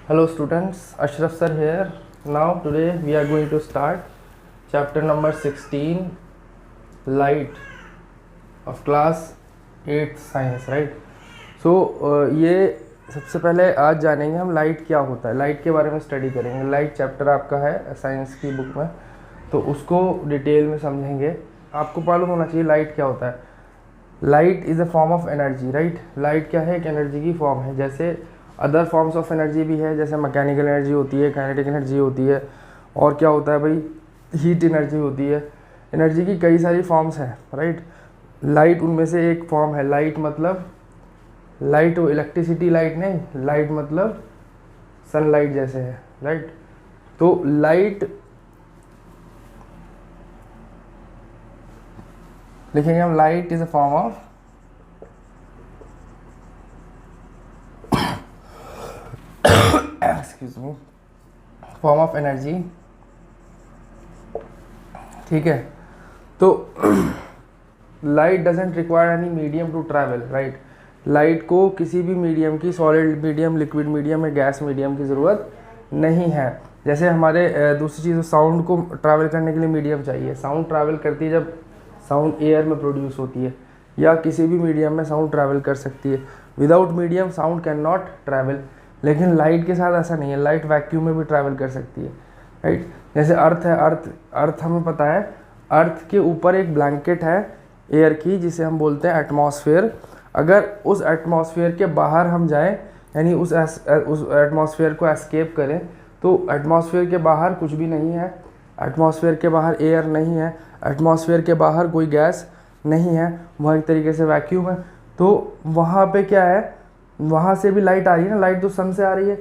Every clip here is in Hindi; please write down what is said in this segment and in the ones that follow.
Hello students, Ashraf sir here. Now today we are going to start chapter number 16, light of class 8th science, right? So ये सबसे पहले आज जानेंगे हम लाइट क्या होता है, लाइट के बारे में स्टडी करेंगे। लाइट चैप्टर आपका है साइंस की बुक में, तो उसको डिटेल में समझेंगे। आपको मालूम होना चाहिए लाइट क्या होता है। Light is a form of energy, right. Light क्या है? एक एनर्जी की फॉर्म है। जैसे अदर फॉर्म्स ऑफ एनर्जी भी है, जैसे मैकेनिकल एनर्जी होती है, काइनेटिक एनर्जी होती है, और क्या होता है भाई, हीट एनर्जी होती है। एनर्जी की कई सारी फॉर्म्स हैं, राइट। लाइट उनमें से एक फॉर्म है। लाइट मतलब लाइट वो इलेक्ट्रिसिटी लाइट नहीं, लाइट मतलब सनलाइट जैसे है, राइट। तो लाइट लिखेंगे हम, light is a form of excuse me, form of energy, ठीक है। तो light doesn't require any medium to travel, right. Light को किसी भी मीडियम की, सॉलिड मीडियम, लिक्विड मीडियम या गैस मीडियम की ज़रूरत नहीं है। जैसे हमारे दूसरी चीज़, साउंड को ट्रैवल करने के लिए मीडियम चाहिए। साउंड ट्रैवल करती है जब साउंड एयर में प्रोड्यूस होती है, या किसी भी मीडियम में साउंड ट्रैवल कर सकती है। Without medium sound can not travel. लेकिन लाइट के साथ ऐसा नहीं है, लाइट वैक्यूम में भी ट्रैवल कर सकती है, राइट। जैसे अर्थ है, अर्थ हमें पता है, अर्थ के ऊपर एक ब्लैंकेट है एयर की, जिसे हम बोलते हैं एटमॉस्फेयर। अगर उस एटमॉस्फेयर के बाहर हम जाएं, यानी उस एटमॉस्फेयर को एस्केप करें, तो एटमॉस्फेयर के बाहर कुछ भी नहीं है। एटमॉस्फेयर के बाहर एयर नहीं है, एटमॉस्फेयर के बाहर कोई गैस नहीं है, वह एक तरीके से वैक्यूम है। तो वहाँ पे क्या है, वहाँ से भी लाइट आ रही है ना, लाइट तो सन से आ रही है।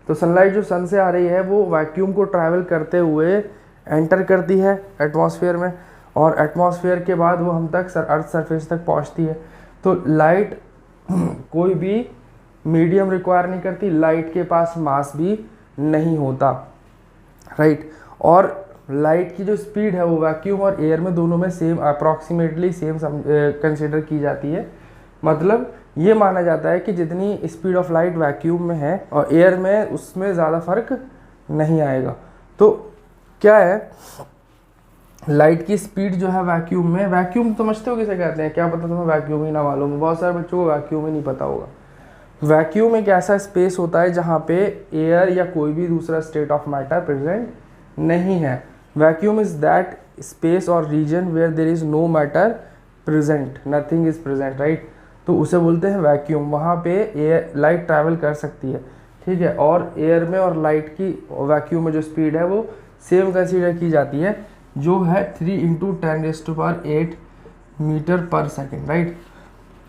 तो सनलाइट जो सन से आ रही है वो वैक्यूम को ट्रैवल करते हुए एंटर करती है एटमॉस्फेयर में, और एटमॉस्फेयर के बाद वो हम तक अर्थ सरफेस तक पहुँचती है। तो लाइट कोई भी मीडियम रिक्वायर नहीं करती, लाइट के पास मास भी नहीं होता, राइट। और लाइट की जो स्पीड है वो वैक्यूम और एयर में दोनों में सेम, अप्रॉक्सीमेटली सेम कंसिडर की जाती है। मतलब ये माना जाता है कि जितनी स्पीड ऑफ लाइट वैक्यूम में है और एयर में, उसमें ज़्यादा फर्क नहीं आएगा। तो क्या है, लाइट की स्पीड जो है वैक्यूम में, वैक्यूम समझते हो किसे कहते हैं? क्या पता तुम्हें वैक्यूम ही ना मालूम हो, बहुत सारे बच्चों को वैक्यूम ही नहीं पता होगा। वैक्यूम एक ऐसा स्पेस होता है जहाँ पे एयर या कोई भी दूसरा स्टेट ऑफ मैटर प्रेजेंट नहीं है। वैक्यूम इज दैट स्पेस और region where there is no matter present, nothing is present, right. तो उसे बोलते हैं वैक्यूम। वहाँ पे एयर, लाइट ट्रैवल कर सकती है, ठीक है। और एयर में और लाइट की वैक्यूम में जो स्पीड है वो सेम कंसीडर की जाती है, जो है 3 × 10⁸ मीटर पर सेकेंड, राइट।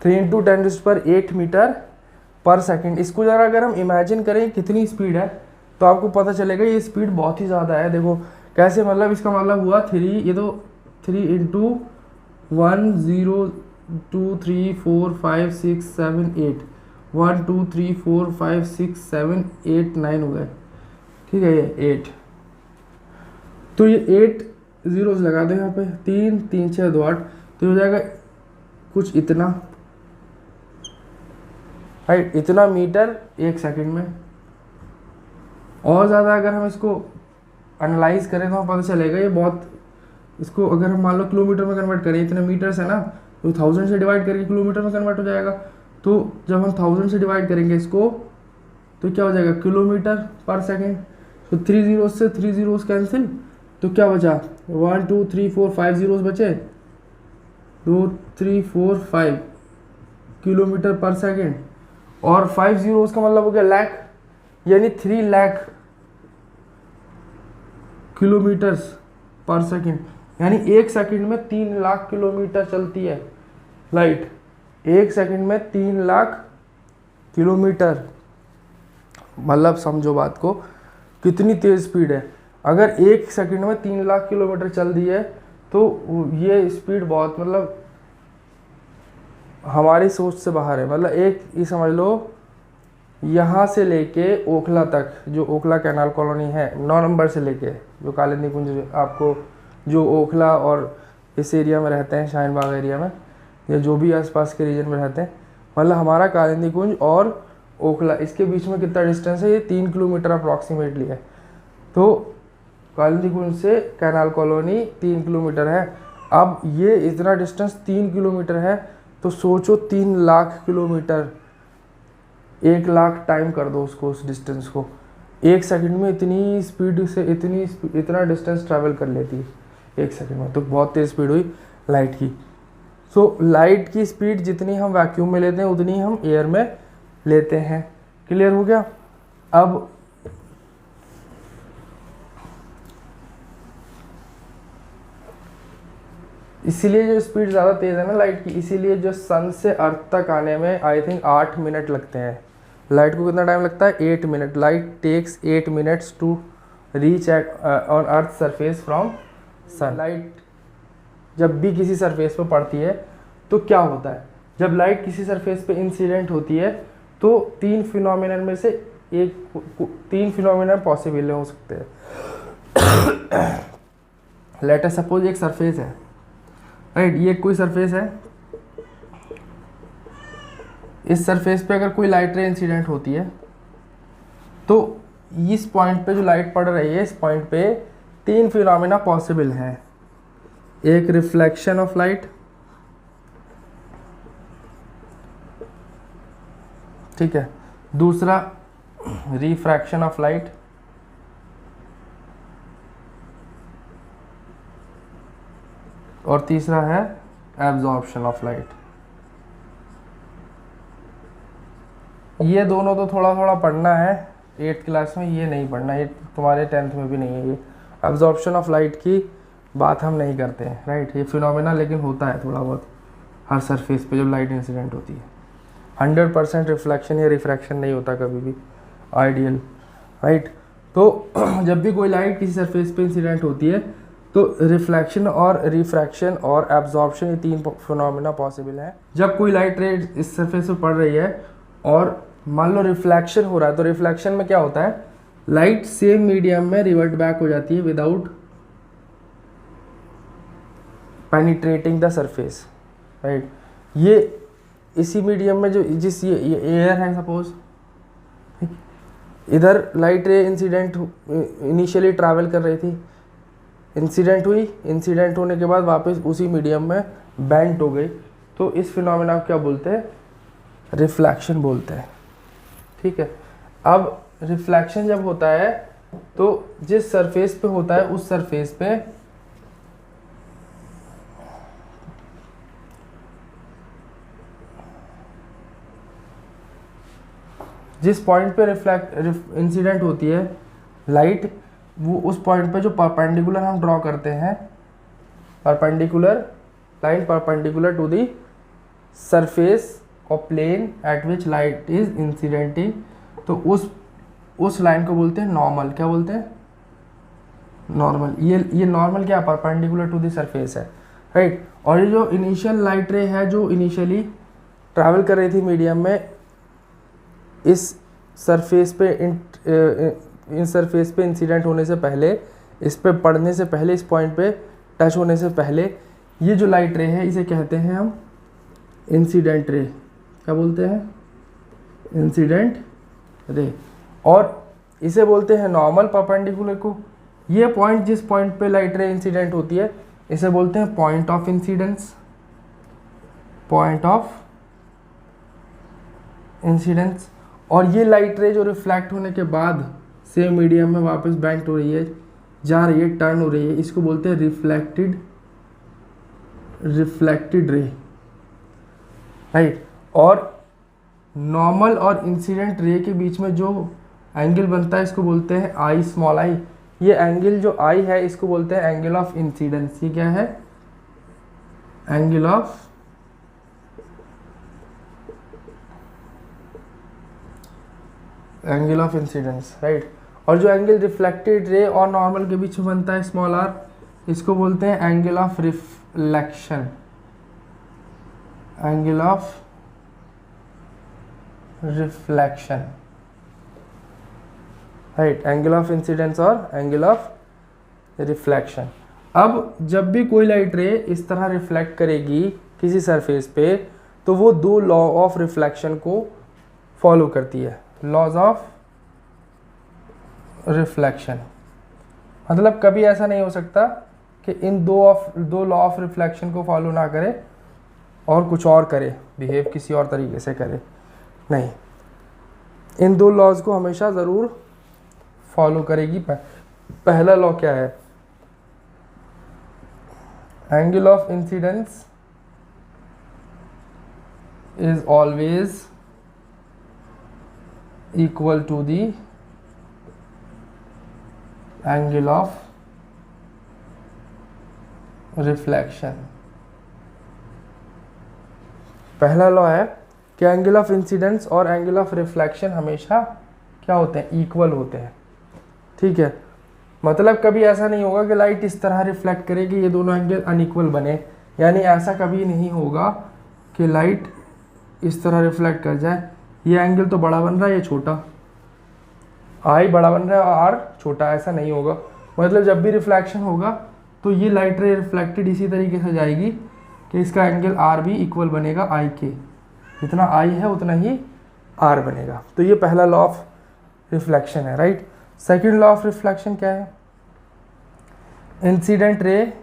3 × 10⁸ मीटर पर सेकेंड। इसको ज़रा अगर हम इमेजिन करें कितनी स्पीड है, तो आपको पता चलेगा ये स्पीड बहुत ही ज़्यादा है। देखो कैसे, मतलब इसका मतलब हुआ 3, ये तो 3 × 1 0 2 3 4 5 6 7 8 1 2 3 4 5 6 7 8 9 हो गए, ठीक है। ये 8, तो ये 8 ज़ीरोज़ लगा दो यहाँ पे, 3 3 6 2 8, तो हो जाएगा कुछ इतना, राइट। इतना मीटर 1 सेकंड में। और ज़्यादा अगर हम इसको एनालाइज करें तो हमें पता चलेगा ये बहुत, इसको अगर हम मान लो किलोमीटर में कन्वर्ट करें, इतने मीटर्स है ना, तो 1000 से डिवाइड करके किलोमीटर में कन्वर्ट हो जाएगा। तो जब हम 1000 से डिवाइड करेंगे इसको, तो क्या हो जाएगा, किलोमीटर पर सेकेंड। तो 3 ज़ीरोज़ से 3 ज़ीरोज़ कैंसिल, तो क्या बचा, 1 2 3 4 5 ज़ीरोज़ बचे, 2 3 4 5 किलोमीटर पर सेकेंड। और 5 ज़ीरोज़ का मतलब हो गया लाख, यानी 3 लाख किलोमीटर्स पर सेकेंड। यानी 1 सेकंड में 3 लाख किलोमीटर चलती है लाइट। 1 सेकंड में 3 लाख किलोमीटर, मतलब समझो बात को, कितनी तेज़ स्पीड है। अगर 1 सेकंड में 3 लाख किलोमीटर चल दी है, तो ये स्पीड बहुत, मतलब हमारी सोच से बाहर है। मतलब एक ये समझ लो, यहाँ से लेके ओखला तक, जो ओखला कैनाल कॉलोनी है 9 नंबर से लेके, जो कालिंदी कुंज, आपको जो ओखला और इस एरिया में रहते हैं, शाहीन बाग एरिया में, या जो भी आसपास के रीजन में रहते हैं, मतलब हमारा कालिंदी कुंज और ओखला, इसके बीच में कितना डिस्टेंस है, ये 3 किलोमीटर अप्रॉक्सीमेटली है। तो कालिंदी कुंज से कैनाल कॉलोनी 3 किलोमीटर है। अब ये इतना डिस्टेंस 3 किलोमीटर है, तो सोचो 3 लाख किलोमीटर, 1 लाख टाइम कर दो उसको, उस डिस्टेंस को 1 सेकंड में इतनी स्पीड से इतना डिस्टेंस ट्रैवल कर लेती है 1 सेकंड में। तो बहुत तेज़ स्पीड हुई लाइट की। सो लाइट की स्पीड जितनी हम वैक्यूम में लेते हैं उतनी हम एयर में लेते हैं। क्लियर हो गया? अब इसीलिए जो स्पीड ज़्यादा तेज़ है ना लाइट की, इसीलिए जो सन से अर्थ तक आने में आई थिंक 8 मिनट लगते हैं। लाइट को कितना टाइम लगता है? 8 minute. Light takes 8 minutes to reach at on earth surface from sun. Light जब भी किसी सरफेस पे पड़ती है तो क्या होता है, जब लाइट किसी सरफेस पे इंसिडेंट होती है तो 3 फिनोमिनन में से 3 फिनोमिनन पॉसिबल हो सकते हैं। लेट अस सपोज एक सरफेस है, राइट, ये कोई सरफेस है, इस सरफेस पे अगर कोई लाइट रे इंसिडेंट होती है तो इस पॉइंट पे जो लाइट पड़ रही है, इस पॉइंट पे 3 फिनोमिना पॉसिबल हैं। एक रिफ्लेक्शन ऑफ लाइट, ठीक है, दूसरा रिफ्रैक्शन ऑफ लाइट, और तीसरा है एब्जॉर्प्शन ऑफ लाइट। ये दोनों तो थोड़ा थोड़ा पढ़ना है 8th क्लास में, ये नहीं पढ़ना, ये तुम्हारे 10th में भी नहीं है। ये एब्जॉर्प्शन ऑफ लाइट की बात हम नहीं करते हैं, राइट। ये फिनोमेना लेकिन होता है थोड़ा बहुत हर सरफेस पे जब लाइट इंसिडेंट होती है। 100% रिफ्लेक्शन या रिफ्रैक्शन नहीं होता कभी भी, आइडियल, राइट। तो जब भी कोई लाइट किसी सरफेस पे इंसिडेंट होती है तो रिफ्लेक्शन और रिफ्रैक्शन और एब्जॉर्प्शन, ये 3 फिनोमेना पॉसिबल है। जब कोई लाइट रे इस सरफेस पे पड़ रही है और मान लो रिफ्लेक्शन हो रहा है, तो रिफ्लेक्शन में क्या होता है, लाइट सेम मीडियम में रिवर्ट बैक हो जाती है without penetrating the surface, right. ये इसी मीडियम में जो जिस ये एयर है, सपोज इधर light ray incident initially travel कर रही थी, इंसिडेंट हुई, इंसिडेंट होने के बाद वापस उसी मीडियम में बेंट हो गई, तो इस फिनोमेना को क्या बोलते हैं, रिफ्लेक्शन बोलते हैं, ठीक है। अब रिफ्लेक्शन जब होता है तो जिस सरफेस पे होता है उस सरफेस पे जिस पॉइंट पे इंसिडेंट होती है लाइट, वो उस पॉइंट पे जो परपेंडिकुलर हम ड्रॉ करते हैं, perpendicular line perpendicular to the surface और plane at which light is incidenting, तो उस लाइन को बोलते हैं नॉर्मल। क्या बोलते हैं, नॉर्मल। ये नॉर्मल क्या, परपेंडिकुलर टू द सरफेस है, राइट। और ये जो इनिशियल लाइट रे है जो इनिशियली ट्रैवल कर रही थी मीडियम में, इस सरफेस पे इन सरफेस पे इंसिडेंट होने से पहले, इस पे पड़ने से पहले, इस पॉइंट पे टच होने से पहले, ये जो लाइट रे है इसे कहते हैं हम इंसिडेंट रे। क्या बोलते हैं, इंसिडेंट रे। और इसे बोलते हैं नॉर्मल परपेंडिकुलर को। ये पॉइंट जिस पॉइंट पे लाइट रे इंसिडेंट होती है इसे बोलते हैं point of incidence, point of incidence. और ये लाइट रे जो रिफ्लेक्ट होने के बाद सेम मीडियम में वापस बेंट हो रही है, जा रही है, टर्न हो रही है, इसको बोलते हैं रिफ्लेक्टेड रे, राइट। और नॉर्मल और इंसिडेंट रे के बीच में जो एंगल बनता है इसको बोलते हैं आई, स्मॉल आई। ये एंगल जो आई है इसको बोलते हैं एंगल ऑफ इंसिडेंस। ये क्या है, एंगल ऑफ इंसिडेंस, राइट। और जो एंगल रिफ्लेक्टेड रे और नॉर्मल के बीच में बनता है, स्मॉल आर, इसको बोलते हैं angle of reflection, angle of reflection, right. Angle of incidence और एंगल ऑफ रिफ्लेक्शन। अब जब भी कोई लाइट रे इस तरह रिफ्लेक्ट करेगी किसी सरफेस पे, तो वो 2 लॉ ऑफ रिफ्लेक्शन को फॉलो करती है, लॉज ऑफ रिफ्लेक्शन। मतलब कभी ऐसा नहीं हो सकता कि इन दो लॉ ऑफ रिफ्लेक्शन को फॉलो ना करे और कुछ और करे, बिहेव किसी और तरीके से करे, नहीं, इन दो लॉज को हमेशा ज़रूर फॉलो करेगी। पहला लॉ क्या है? Angle of incidence is always equal to the angle of reflection. पहला लॉ है कि एंगल ऑफ इंसिडेंस और एंगल ऑफ रिफ्लेक्शन हमेशा क्या होते हैं? इक्वल होते हैं। ठीक है, मतलब कभी ऐसा नहीं होगा कि लाइट इस तरह रिफ्लेक्ट करे कि ये दोनों एंगल अनइक्वल बने, यानी ऐसा कभी नहीं होगा कि लाइट इस तरह रिफ्लेक्ट कर जाए, ये एंगल तो बड़ा बन रहा है, ये छोटा, आई बड़ा बन रहा है और आर छोटा, ऐसा नहीं होगा। मतलब जब भी रिफ्लेक्शन होगा तो ये लाइट रे रिफ्लेक्टेड इसी तरीके से जाएगी कि इसका एंगल आर भी इक्वल बनेगा आई के, जितना आई है उतना ही आर बनेगा। तो ये पहला लॉ ऑफ रिफ्लेक्शन है, right. Second law of reflection क्या है? Incident ray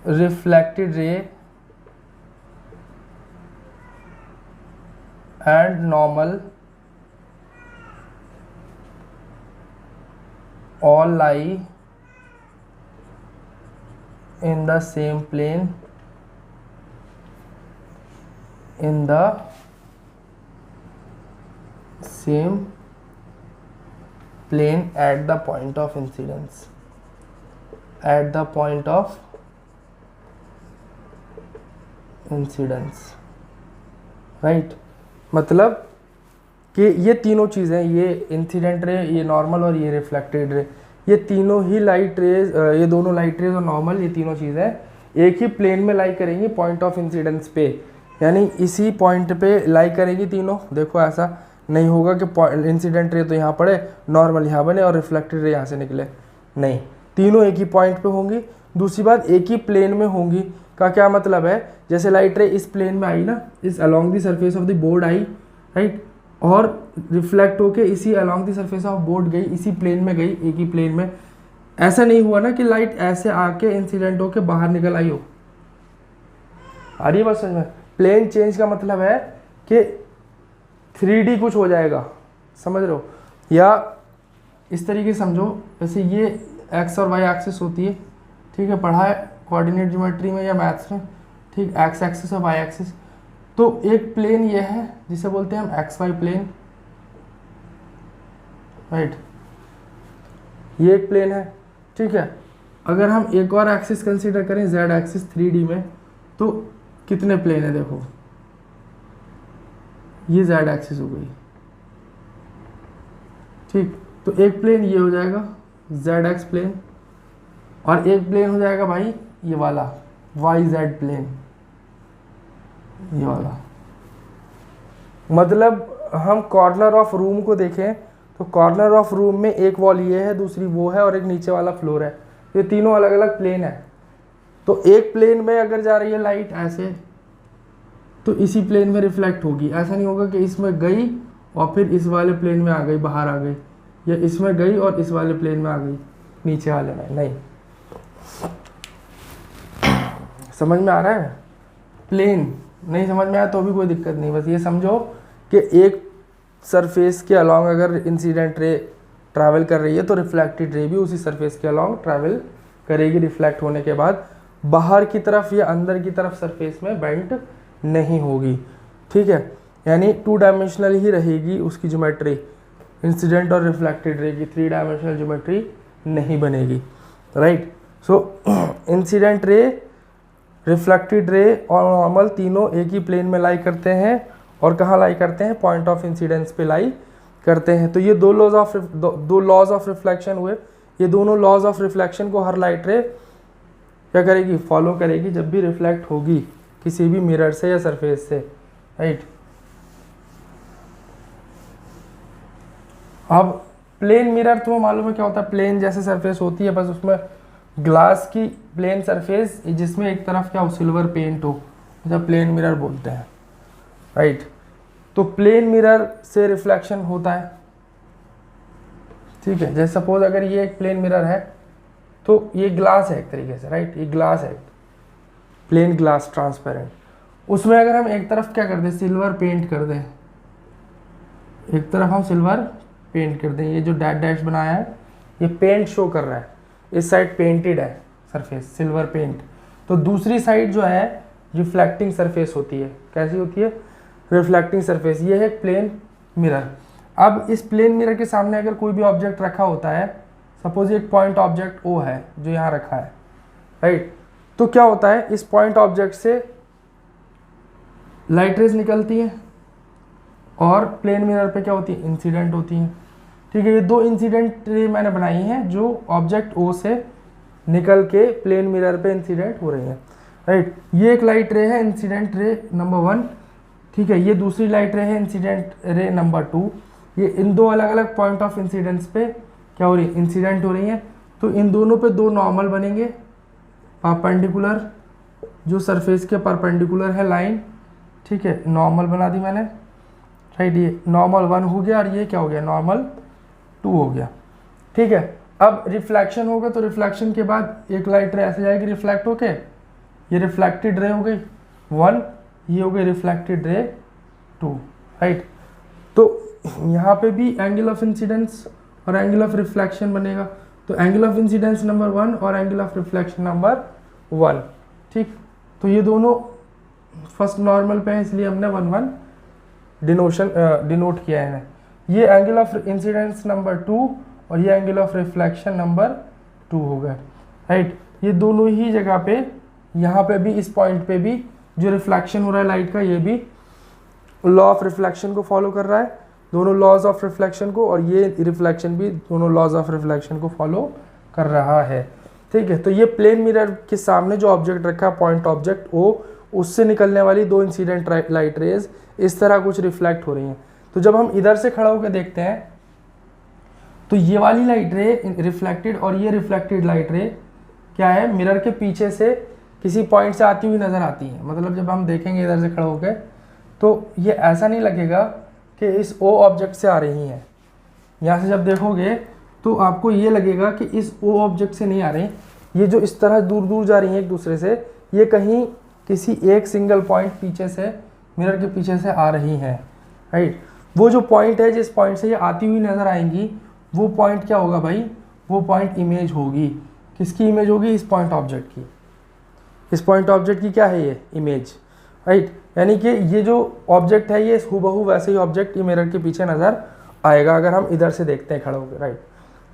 reflected ray and normal all lie in the same plane in the same plane at the point of incidence, at the point of incidence, right। मतलब कि ये तीनों चीज़ें, ये इंसिडेंट रे, ये नॉर्मल और ये रिफ्लेक्टेड रे, ये तीनों ही लाइट रेज, ये दोनों लाइट रेज और नॉर्मल, ये तीनों चीज़ें एक ही प्लेन में लाई करेंगी पॉइंट ऑफ इंसिडेंस पे, यानी इसी पॉइंट पे लाई करेंगी तीनों। देखो ऐसा नहीं होगा कि इंसिडेंट रे तो यहाँ पड़े, नॉर्मल यहाँ बने और रिफ्लेक्टेड रे यहाँ से निकले, नहीं, तीनों एक ही पॉइंट पे होंगी। दूसरी बात, एक ही प्लेन में होंगी का क्या मतलब है? जैसे लाइट रे इस प्लेन में आई ना, इस along the surface of the board I, right, और रिफ्लेक्ट होके इसी along the surface of board गई, इसी प्लेन में गई, एक ही प्लेन में। ऐसा नहीं हुआ ना कि लाइट ऐसे आके इंसिडेंट होके बाहर निकल आई हो। आ रही है बात समझ में? प्लेन चेंज का मतलब है कि 3D कुछ हो जाएगा, समझ रहे हो? या इस तरीके से समझो, जैसे ये एक्स और वाई एक्सिस होती है, ठीक है, पढ़ा है कोऑर्डिनेट ज्योमेट्री में या मैथ्स में, ठीक, एक्स एक्सिस और वाई एक्सिस। तो एक प्लेन ये है जिसे बोलते हैं हम एक्स वाई प्लेन, राइट, ये एक प्लेन है, ठीक है। अगर हम एक और एक्सिस कंसीडर करें जेड एक्सिस 3D में, तो कितने प्लेन है? देखो ये जेड एक्सिस हो गई, ठीक, तो एक प्लेन ये हो जाएगा जेड एक्स प्लेन, और एक प्लेन हो जाएगा भाई ये वाला वाई जेड प्लेन, ये वाला। मतलब हम कॉर्नर ऑफ रूम को देखें तो कॉर्नर ऑफ रूम में एक वॉल ये है, दूसरी वो है, और एक नीचे वाला फ्लोर है, ये तीनों अलग अलग प्लेन है। तो एक प्लेन में अगर जा रही है लाइट ऐसे, तो इसी प्लेन में रिफ्लेक्ट होगी। ऐसा नहीं होगा कि इसमें गई और फिर इस वाले प्लेन में आ गई, बाहर आ गई, या इसमें गई और इस वाले प्लेन में आ गई, नीचे वाले में नहीं। समझ में आ रहा है? प्लेन नहीं समझ में आया तो भी कोई दिक्कत नहीं, बस ये समझो कि एक सरफेस के अलॉन्ग अगर इंसिडेंट रे ट्रैवल कर रही है तो रिफ्लेक्टेड रे भी उसी सरफेस के अलॉन्ग ट्रैवल करेगी, रिफ्लेक्ट होने के बाद बाहर की तरफ या अंदर की तरफ सरफेस में बेंट नहीं होगी, ठीक है। यानी 2 डायमेंशनल ही रहेगी उसकी ज्योमेट्री, इंसिडेंट और रिफ्लेक्टेड रे की 3 डायमेंशनल ज्योमेट्री नहीं बनेगी, राइट। सो इंसिडेंट रे, रिफ्लेक्टेड रे और नॉर्मल तीनों एक ही प्लेन में लाई करते हैं, और कहाँ लाई करते हैं? पॉइंट ऑफ इंसिडेंस पे लाई करते हैं। तो ये दो लॉज ऑफ रिफ्लेक्शन हुए। ये दोनों लॉज ऑफ रिफ्लेक्शन को हर लाइट रे क्या करेगी? फॉलो करेगी जब भी रिफ्लेक्ट होगी किसी भी मिरर से या सरफेस से, राइट। अब प्लेन मिरर तुम्हें मालूम है क्या होता है? प्लेन जैसे सरफेस होती है, बस उसमें ग्लास की प्लेन सरफेस जिसमें एक तरफ क्या हो? सिल्वर पेंट हो, जब प्लेन मिरर बोलते हैं, राइट। तो प्लेन मिरर से रिफ्लेक्शन होता है, ठीक है। जैसे सपोज अगर ये एक प्लेन मिरर है तो ये ग्लास है एक तरीके से, राइट, ये ग्लास है, प्लेन ग्लास ट्रांसपेरेंट। उसमें अगर हम एक तरफ क्या कर दें, सिल्वर पेंट कर दें, एक तरफ हम सिल्वर पेंट कर दें, ये जो डैश डैश बनाया है ये पेंट शो कर रहा है, इस साइड पेंटेड है सरफेस, सिल्वर पेंट। तो दूसरी साइड जो है रिफ्लेक्टिंग सरफेस होती है। कैसी होती है? Reflecting surface. ये है प्लेन मिरर। अब इस प्लेन मिरर के सामने अगर कोई भी ऑब्जेक्ट रखा होता है, सपोज एक पॉइंट ऑब्जेक्ट ओ है जो यहाँ रखा है, राइट, तो क्या होता है, इस पॉइंट ऑब्जेक्ट से लाइट रेज निकलती है और प्लेन मिरर पे क्या होती है, इंसिडेंट होती है, ठीक है। ये दो इंसिडेंट रे मैंने बनाई हैं जो ऑब्जेक्ट ओ से निकल के प्लेन मिरर पे इंसिडेंट हो रही हैं, राइट। ये एक लाइट रे है, इंसिडेंट रे नंबर 1, ठीक है। ये दूसरी लाइट रे है, इंसिडेंट रे नंबर 2। ये इन दो अलग अलग पॉइंट ऑफ इंसिडेंस पे क्या हो रही है, इंसिडेंट हो रही है। तो इन दोनों पे दो नॉर्मल बनेंगे, परपेंडिकुलर, जो सरफेस के परपेंडिकुलर है लाइन, ठीक है, नॉर्मल बना दी मैंने, राइट। ये नॉर्मल 1 हो गया और ये क्या हो गया, नॉर्मल 2 हो गया, ठीक है। अब रिफ्लेक्शन होगा तो रिफ्लेक्शन के बाद एक लाइट रे ऐसे जाएगी रिफ्लेक्ट होके, ये रिफ्लेक्टेड रे हो गई 1, ये हो गई रिफ्लेक्टेड रे 2, राइट। तो यहाँ पे भी एंगल ऑफ इंसिडेंस और एंगल ऑफ रिफ्लेक्शन बनेगा। तो एंगल ऑफ इंसिडेंस नंबर 1 और एंगल ऑफ रिफ्लेक्शन नंबर 1, ठीक। तो ये दोनों फर्स्ट नॉर्मल पे है इसलिए हमने 1 1 डिनोट किया है। ये एंगल ऑफ इंसिडेंस नंबर 2 और ये एंगल ऑफ रिफ्लेक्शन नंबर 2 हो गए, राइट। ये दोनों ही जगह पे, यहाँ पे भी, इस पॉइंट पे भी जो रिफ्लेक्शन हो रहा है लाइट का, ये भी लॉ ऑफ रिफ्लेक्शन को फॉलो कर रहा है, दोनों लॉज ऑफ रिफ्लेक्शन को, और ये रिफ्लेक्शन भी दोनों लॉज ऑफ रिफ्लेक्शन को फॉलो कर रहा है, ठीक है। तो ये प्लेन मिरर के सामने जो ऑब्जेक्ट रखा है, पॉइंट ऑब्जेक्ट ओ, उससे निकलने वाली दो इंसिडेंट लाइट रेज इस तरह कुछ रिफ्लेक्ट हो रही हैं। तो जब हम इधर से खड़ा होकर देखते हैं तो ये वाली लाइट रे रिफ्लेक्टेड और ये रिफ्लेक्टेड लाइट रे क्या है, मिरर के पीछे से किसी पॉइंट से आती हुई नज़र आती है। मतलब जब हम देखेंगे इधर से खड़ा होकर तो ये ऐसा नहीं लगेगा कि इस ओ ऑब्जेक्ट से आ रही हैं। यहाँ से जब देखोगे तो आपको ये लगेगा कि इस ओ ऑब्जेक्ट से नहीं आ रही, ये जो इस तरह दूर दूर जा रही हैं एक दूसरे से, ये कहीं किसी एक सिंगल पॉइंट पीछे से, मिरर के पीछे से आ रही हैं, राइट। वो जो पॉइंट है जिस पॉइंट से ये आती हुई नज़र आएंगी, वो पॉइंट क्या होगा भाई, वो पॉइंट इमेज होगी। किसकी इमेज होगी? इस पॉइंट ऑब्जेक्ट की। इस पॉइंट ऑब्जेक्ट की क्या है ये इमेज, राइट। यानी कि ये जो ऑब्जेक्ट है ये हूबहू वैसे ही ऑब्जेक्ट ये मिरर के पीछे नज़र आएगा अगर हम इधर से देखते हैं खड़े होकर, राइट।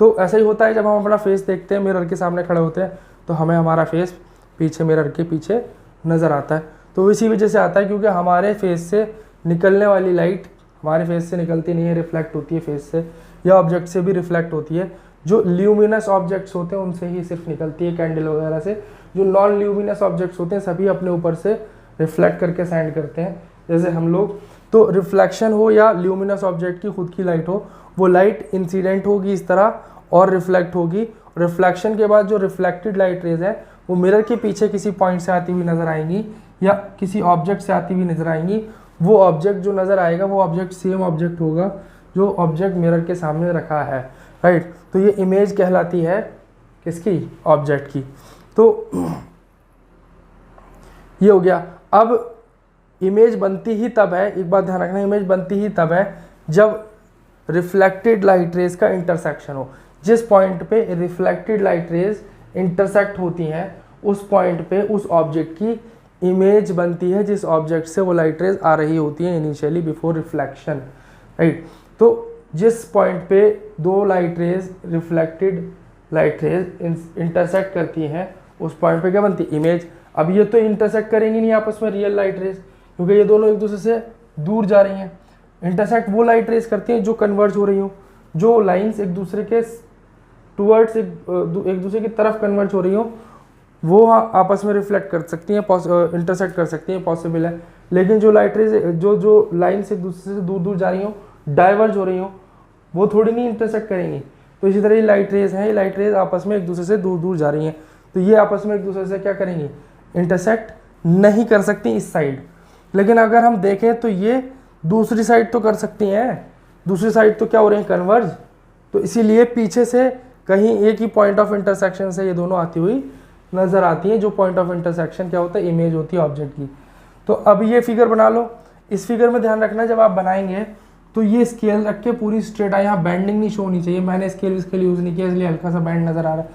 तो ऐसा ही होता है जब हम अपना फेस देखते हैं मिरर के सामने खड़े होते हैं तो हमें हमारा फेस पीछे मिरर के पीछे नज़र आता है। तो इसी वजह से आता है क्योंकि हमारे फेस से निकलने वाली लाइट हमारे फेस से निकलती नहीं है, रिफ्लेक्ट होती है फेस से या ऑब्जेक्ट से भी रिफ्लेक्ट होती है। जो ल्यूमिनस ऑब्जेक्ट्स होते हैं उनसे ही सिर्फ निकलती है, कैंडल वगैरह से। जो नॉन ल्यूमिनस ऑब्जेक्ट्स होते हैं सभी अपने ऊपर से रिफ्लेक्ट करके सेंड करते हैं, जैसे हम लोग। तो रिफ्लेक्शन हो या ल्यूमिनस ऑब्जेक्ट की खुद की लाइट हो, वो लाइट इंसिडेंट होगी इस तरह और रिफ्लेक्ट होगी। रिफ्लेक्शन के बाद जो रिफ्लेक्टेड लाइट रेज है वो मिरर के पीछे किसी पॉइंट से आती हुई नज़र आएंगी या किसी ऑब्जेक्ट से आती हुई नज़र आएंगी। वो ऑब्जेक्ट जो नज़र आएगा वो ऑब्जेक्ट सेम ऑब्जेक्ट होगा जो ऑब्जेक्ट मिरर के सामने रखा है, राइट। तो ये इमेज कहलाती है किसकी? ऑब्जेक्ट की। तो ये हो गया। अब इमेज बनती ही तब है, एक बात ध्यान रखना, इमेज बनती ही तब है जब रिफ्लेक्टेड लाइट रेज का इंटरसेक्शन हो। जिस पॉइंट पे रिफ्लेक्टेड लाइट रेज इंटरसेक्ट होती हैं उस पॉइंट पे उस ऑब्जेक्ट की इमेज बनती है जिस ऑब्जेक्ट से वो लाइट रेज आ रही होती हैं इनिशियली बिफोर रिफ्लेक्शन, राइट। तो जिस पॉइंट पे दो light rays reflected light raise intersect करती हैं उस पॉइंट पे क्या बनती है? इमेज। अब ये तो इंटरसेक्ट करेंगी नहीं आपस में रियल लाइट रेज, क्योंकि ये दोनों एक दूसरे से दूर जा रही हैं। इंटरसेक्ट वो लाइट रेज करती हैं जो कन्वर्ज हो रही हो, जो लाइंस एक दूसरे के टूवर्ड्स एक दूसरे की तरफ कन्वर्ज हो रही हो, वो आपस में रिफ्लेक्ट कर सकती हैं, इंटरसेक्ट कर सकती हैं, पॉसिबल है। लेकिन जो लाइट रेज जो लाइन्स एक दूसरे से दूर दूर जा रही हो, डाइवर्ज हो रही हो, वो थोड़ी नहीं इंटरसेक्ट करेंगी। तो इसी तरह ये लाइट रेज हैं, ये लाइट रेज आपस में एक दूसरे से दूर दूर जा रही हैं, तो ये आपस में एक दूसरे से क्या करेंगी? इंटरसेक्ट नहीं कर सकती इस साइड, लेकिन अगर हम देखें तो ये दूसरी साइड तो कर सकती हैं, दूसरी साइड तो क्या हो रही है, कन्वर्ज। तो इसीलिए पीछे से कहीं एक ही पॉइंट ऑफ इंटरसेक्शन से ये दोनों आती हुई नज़र आती हैं, जो पॉइंट ऑफ इंटरसेक्शन क्या होता है, इमेज होती है ऑब्जेक्ट की। तो अब ये फिगर बना लो। इस फिगर में ध्यान रखना जब आप बनाएंगे तो ये स्केल रख के पूरी स्ट्रेट आए, यहाँ बैंडिंग नहीं शो होनी चाहिए। मैंने स्केल यूज़ नहीं किया इसलिए हल्का सा बैंड नज़र आ रहा है।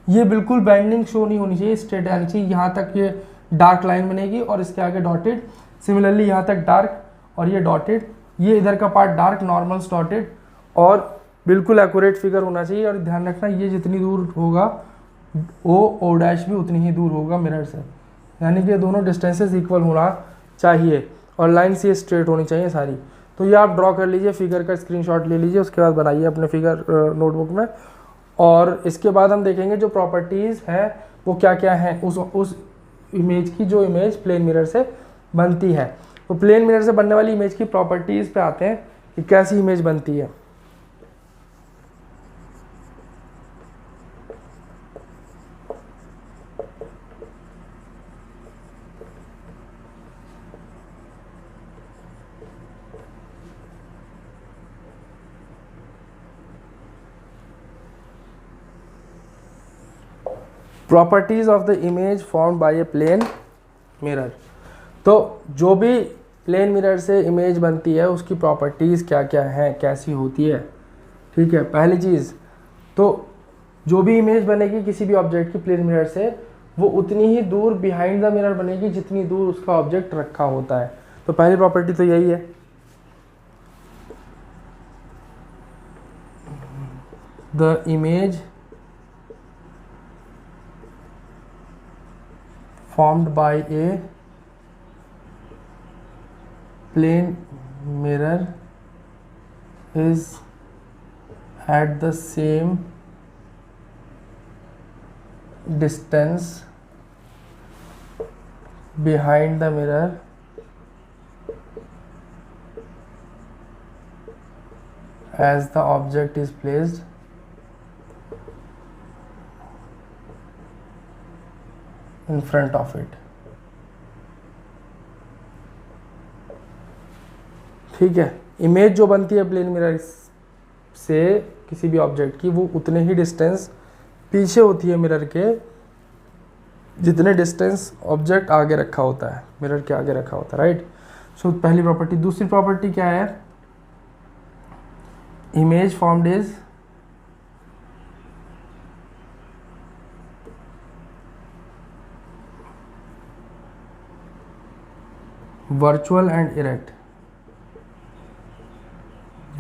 ये बिल्कुल बैंडिंग शो नहीं होनी चाहिए, स्ट्रेट आनी चाहिए। यहाँ तक ये डार्क लाइन बनेगी और इसके आगे डॉटेड, सिमिलरली यहाँ तक डार्क और ये डॉटेड, ये इधर का पार्ट डार्क, नॉर्मल्स डॉटेड, और बिल्कुल एक्यूरेट फिगर होना चाहिए। और ध्यान रखना ये जितनी दूर होगा ओ डैश भी उतनी ही दूर होगा मिरर से, यानी कि दोनों डिस्टेंसेस इक्वल होना चाहिए और लाइन से स्ट्रेट होनी चाहिए सारी। तो ये आप ड्रॉ कर लीजिए, फिगर का स्क्रीनशॉट ले लीजिए, उसके बाद बनाइए अपने फिगर नोटबुक में। और इसके बाद हम देखेंगे जो प्रॉपर्टीज़ हैं वो क्या क्या हैं उस इमेज की, जो इमेज प्लेन मिरर से बनती है। तो प्लेन मिरर से बनने वाली इमेज की प्रॉपर्टीज़ पे आते हैं कि कैसी इमेज बनती है। Properties of the image formed by a plane mirror. तो जो भी प्लेन मिरर से इमेज बनती है उसकी प्रॉपर्टीज़ क्या क्या हैं, कैसी होती है। ठीक है, पहली चीज़ तो जो भी इमेज बनेगी किसी भी ऑब्जेक्ट की प्लेन मिरर से, वो उतनी ही दूर बिहाइंड द मिरर बनेगी जितनी दूर उसका ऑब्जेक्ट रखा होता है। तो पहली प्रॉपर्टी तो यही है। The image formed by a plane mirror is at the same distance behind the mirror as the object is placed in front of it। ठीक है, इमेज जो बनती है प्लेन मिरर से किसी भी ऑब्जेक्ट की, वो उतने ही डिस्टेंस पीछे होती है मिरर के जितने डिस्टेंस ऑब्जेक्ट आगे रखा होता है, मिरर के आगे रखा होता है, राइट। सो पहली प्रॉपर्टी। दूसरी प्रॉपर्टी क्या है, image formed is virtual and erect.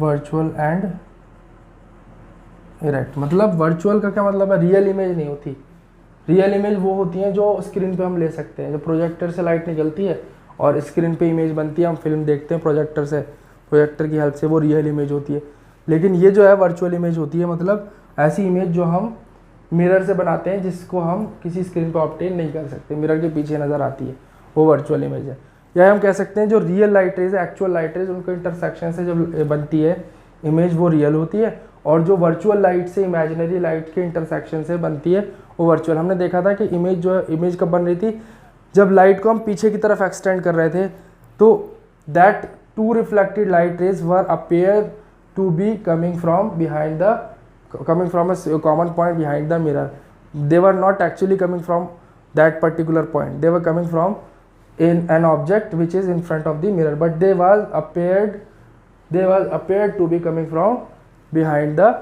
Virtual and erect मतलब वर्चुअल का क्या मतलब है, रियल इमेज नहीं होती। रियल इमेज वो होती हैं जो स्क्रीन पे हम ले सकते हैं, जो प्रोजेक्टर से लाइट निकलती है और स्क्रीन पे इमेज बनती है, हम फिल्म देखते हैं प्रोजेक्टर से, प्रोजेक्टर की हेल्प से, वो रियल इमेज होती है। लेकिन ये जो है वर्चुअल इमेज होती है, मतलब ऐसी इमेज जो हम मिरर से बनाते हैं जिसको हम किसी स्क्रीन पर ऑब्टेन नहीं कर सकते, मिरर के पीछे नज़र आती है, वो वर्चुअल इमेज है। या हम कह सकते हैं जो रियल लाइट रेज है, एक्चुअल लाइट रेज, उनके इंटरसेक्शन से जब बनती है इमेज वो रियल होती है, और जो वर्चुअल लाइट से इमेजिनरी लाइट के इंटरसेक्शन से बनती है वो वर्चुअल। हमने देखा था कि इमेज जो है, इमेज कब बन रही थी, जब लाइट को हम पीछे की तरफ एक्सटेंड कर रहे थे, तो that too reflected light rays were appear to be coming from behind the a common point behind the mirror. They were not actually coming from that particular point, they were coming from in an object which is in front of the mirror, but they was appeared to be coming from behind the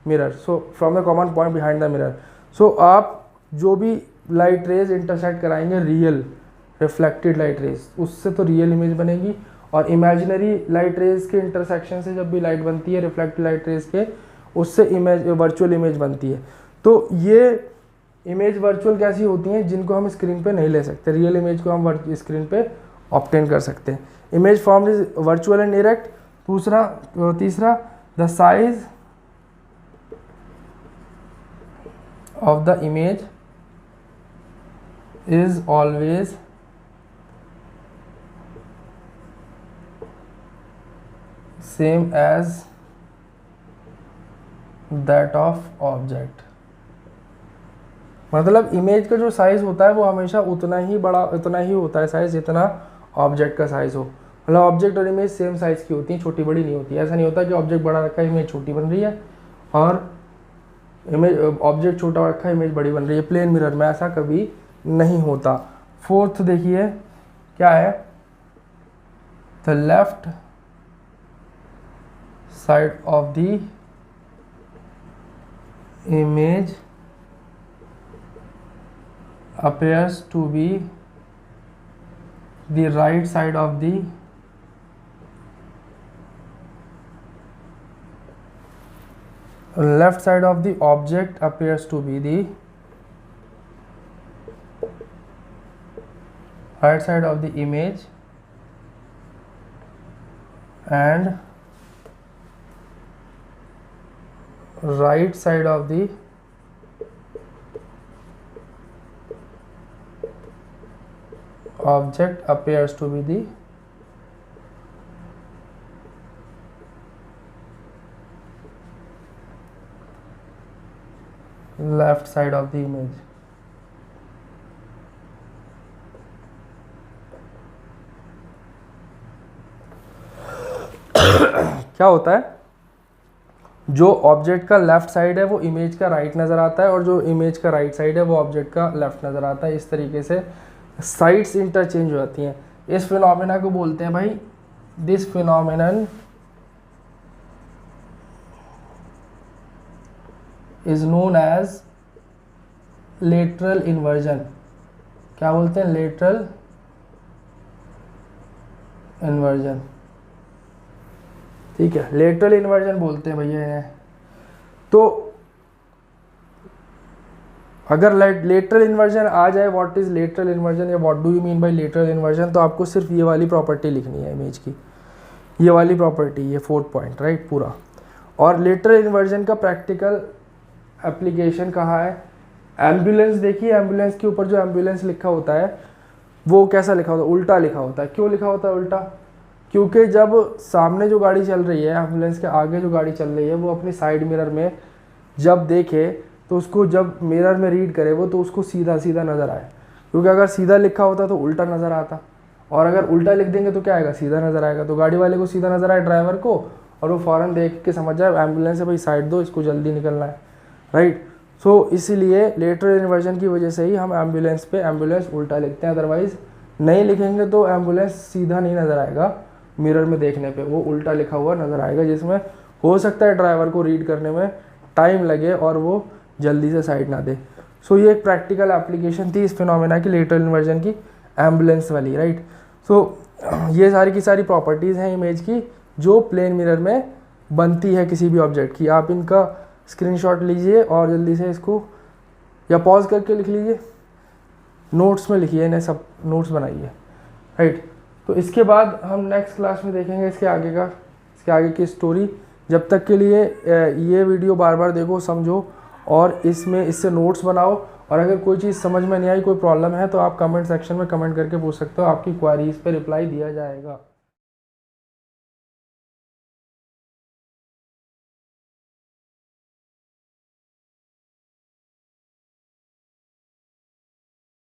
mirror, so from the common point behind the mirror. So आप जो भी लाइट रेज इंटरसेक्ट कराएंगे रियल रिफ्लेक्टेड लाइट रेज, उससे तो रियल इमेज बनेगी, और इमेजिनरी लाइट रेज के इंटरसेक्शन से जब भी लाइट बनती है रिफ्लेक्टेड लाइट रेज के, उससे इमेज वर्चुअल इमेज बनती है। तो ये इमेज वर्चुअल कैसी होती हैं, जिनको हम स्क्रीन पे नहीं ले सकते, रियल इमेज को हम स्क्रीन पे ऑब्टेन कर सकते हैं। Image form is virtual and direct. तीसरा the size of the image is always same as that of object. मतलब इमेज का जो साइज़ होता है वो हमेशा उतना ही बड़ा, उतना ही होता है साइज़ जितना ऑब्जेक्ट का साइज़ हो। मतलब ऑब्जेक्ट और इमेज सेम साइज़ की होती है, छोटी बड़ी नहीं होती है। ऐसा नहीं होता कि ऑब्जेक्ट बड़ा रखा है इमेज छोटी बन रही है और इमेज ऑब्जेक्ट छोटा रखा है इमेज बड़ी बन रही है। प्लेन मिरर में ऐसा कभी नहीं होता। फोर्थ देखिए क्या है, the left side of the image appears to be the right side of the left side of the object appears to be the right side of the image and right side of the object appears to be the left side of the image। क्या होता है, जो ऑब्जेक्ट का लेफ्ट साइड है वो इमेज का राइट नज़र आता है और जो इमेज का राइट साइड है वो ऑब्जेक्ट का लेफ्ट नज़र आता है। इस तरीके से साइड्स इंटरचेंज हो जाती हैं। इस फिनोमेना को बोलते हैं भाई, this phenomenon is known as lateral inversion. क्या बोलते हैं, लेटरल इन्वर्जन। ठीक है, लेटरल इन्वर्जन बोलते हैं भैया इन्हें। तो अगर लेटरल इन्वर्जन आ जाए, व्हाट इज लेटरल इन्वर्जन या what do you mean by lateral inversion, तो आपको सिर्फ ये वाली प्रॉपर्टी लिखनी है इमेज की, ये वाली प्रॉपर्टी, ये फोर्थ पॉइंट, राइट पूरा। और लेटरल इन्वर्जन का प्रैक्टिकल एप्लीकेशन कहाँ है, एम्बुलेंस। देखिए एम्बुलेंस के ऊपर जो एम्बुलेंस लिखा होता है वो कैसा लिखा होता है, उल्टा लिखा होता है। क्यों लिखा होता है उल्टा, क्योंकि जब सामने जो गाड़ी चल रही है, एम्बुलेंस के आगे जो गाड़ी चल रही है, वो अपनी साइड मिरर में जब देखे तो उसको, जब मिरर में रीड करे वो, तो उसको सीधा सीधा नज़र आए। क्योंकि अगर सीधा लिखा होता तो उल्टा नज़र आता, और अगर उल्टा लिख देंगे तो क्या आएगा, सीधा नज़र आएगा। तो गाड़ी वाले को सीधा नज़र आए ड्राइवर को, और वो फ़ौरन देख के समझ जाए एम्बुलेंस है भाई, साइड दो, इसको जल्दी निकलना है, राइट। सो इसीलिए लेटरल इन्वर्जन की वजह से ही हम एम्बुलेंस पे एम्बुलेंस उल्टा लिखते हैं। अदरवाइज़ नहीं लिखेंगे तो एम्बुलेंस सीधा नहीं नज़र आएगा, मिरर में देखने पे वो उल्टा लिखा हुआ नज़र आएगा, जिसमें हो सकता है ड्राइवर को रीड करने में टाइम लगे और वो जल्दी से साइड ना दे। सो ये एक प्रैक्टिकल एप्लीकेशन थी इस फिनोमेना की, लेटरल इन्वर्जन की, एम्बुलेंस वाली, राइट। सो ये सारी की सारी प्रॉपर्टीज़ हैं इमेज की जो प्लेन मिरर में बनती है किसी भी ऑब्जेक्ट की। आप इनका स्क्रीनशॉट लीजिए और जल्दी से इसको या पॉज करके लिख लीजिए, नोट्स में लिखिए, इन्हें सब नोट्स बनाइए, राइट। तो इसके बाद हम नेक्स्ट क्लास में देखेंगे इसके आगे की स्टोरी। जब तक के लिए ये वीडियो बार बार देखो, समझो और इससे नोट्स बनाओ। और अगर कोई चीज़ समझ में नहीं आई, कोई प्रॉब्लम है, तो आप कमेंट सेक्शन में कमेंट करके पूछ सकते हो, आपकी क्वारीज पे रिप्लाई दिया जाएगा।